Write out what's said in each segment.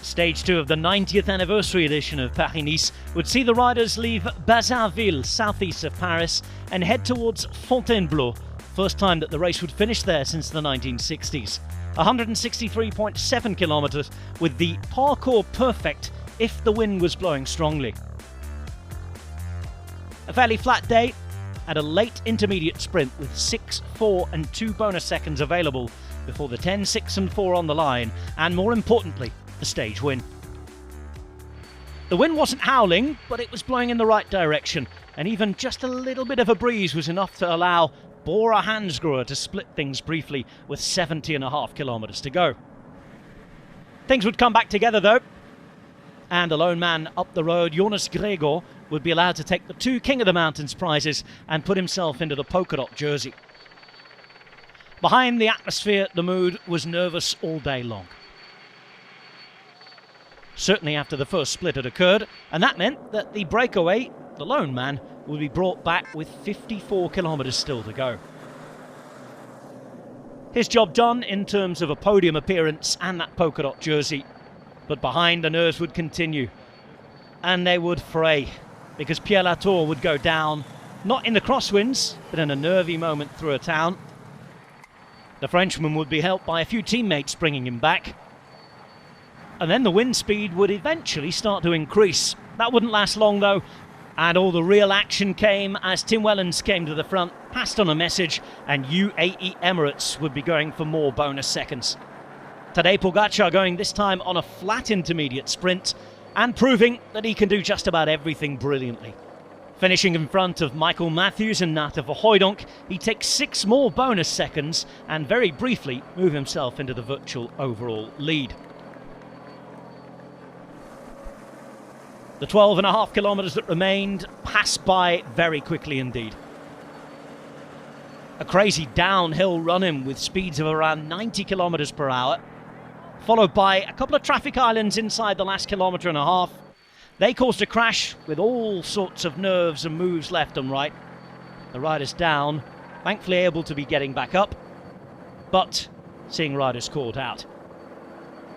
Stage 2 of the 90th anniversary edition of Paris-Nice would see the riders leave Bazainville, southeast of Paris, and head towards Fontainebleau, first time that the race would finish there since the 1960s. 163.7 kilometres, with the parcours perfect if the wind was blowing strongly. A fairly flat day and a late intermediate sprint with 6, 4 and 2 bonus seconds available before the 10, 6 and 4 on the line, and more importantly, the stage win. The wind wasn't howling, but it was blowing in the right direction, and even just a little bit of a breeze was enough to allow Bora Hansgrohe to split things briefly with 70.5 kilometres to go. Things would come back together though, and a lone man up the road, Jonas Gregor, would be allowed to take the 2 King of the Mountains prizes and put himself into the polka dot jersey. Behind the atmosphere, the mood was nervous all day long. Certainly after the first split had occurred, and that meant that the breakaway, the lone man, would be brought back with 54 kilometres still to go. His job done in terms of a podium appearance and that polka dot jersey, but behind the nerves would continue, and they would fray, because Pierre Latour would go down, not in the crosswinds, but in a nervy moment through a town. The Frenchman would be helped by a few teammates bringing him back, and then the wind speed would eventually start to increase. That wouldn't last long though, and all the real action came as Tim Wellens came to the front, passed on a message, and UAE Emirates would be going for more bonus seconds. Tadej Pogačar going this time on a flat intermediate sprint and proving that he can do just about everything brilliantly. Finishing in front of Michael Matthews and Nathan Verhooydonk, he takes 6 more bonus seconds and very briefly move himself into the virtual overall lead. The 12.5 kilometres that remained passed by very quickly indeed. A crazy downhill run-in with speeds of around 90 kilometres per hour, followed by a couple of traffic islands inside the last kilometre and a half. They caused a crash with all sorts of nerves and moves left and right. The riders down, thankfully able to be getting back up, but seeing riders caught out.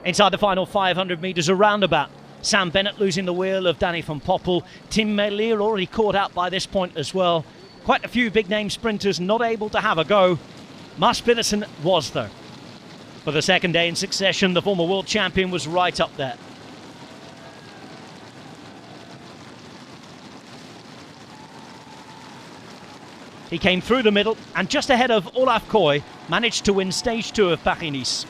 Inside the final 500 metres, a roundabout. Sam Bennett losing the wheel of Danny van Poppel. Tim Merlier already caught out by this point as well. Quite a few big-name sprinters not able to have a go. Mats Pedersen was though. For the second day in succession, the former world champion was right up there. He came through the middle and just ahead of Olaf Koy managed to win stage 2 of Paris-Nice.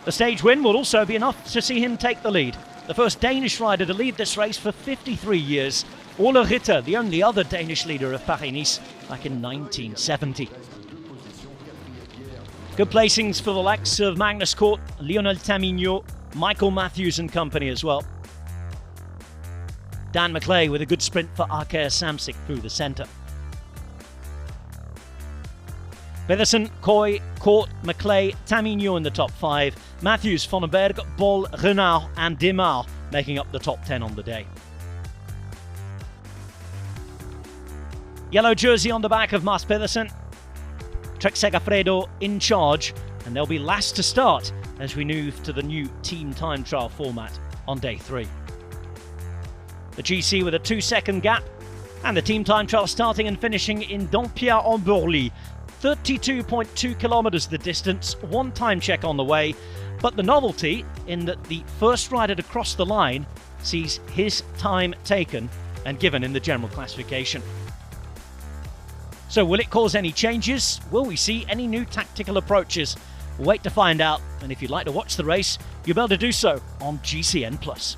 The stage win will also be enough to see him take the lead. The first Danish rider to lead this race for 53 years. Ole Ritter, the only other Danish leader of Paris-Nice, back in 1970. Good placings for the likes of Magnus Kort, Lionel Tamigno, Michael Matthews and company as well. Dan McClay with a good sprint for Arker Samsic through the centre. Pedersen, Koy, Kort, McClay, Tamigno in the top 5. Matthews, Vonneberg, Bol, Renard and Demar making up the top 10 on the day. Yellow jersey on the back of Mats Pedersen. Trek Segafredo in charge, and they'll be last to start as we move to the new team time trial format on day 3. The GC with a 2-second gap, and the team time trial starting and finishing in Dampierre-en-Burly. 32.2 kilometres the distance, 1 time check on the way, but the novelty in that the first rider to cross the line sees his time taken and given in the general classification. So will it cause any changes? Will we see any new tactical approaches? We'll wait to find out, and if you'd like to watch the race, you'll be able to do so on GCN+.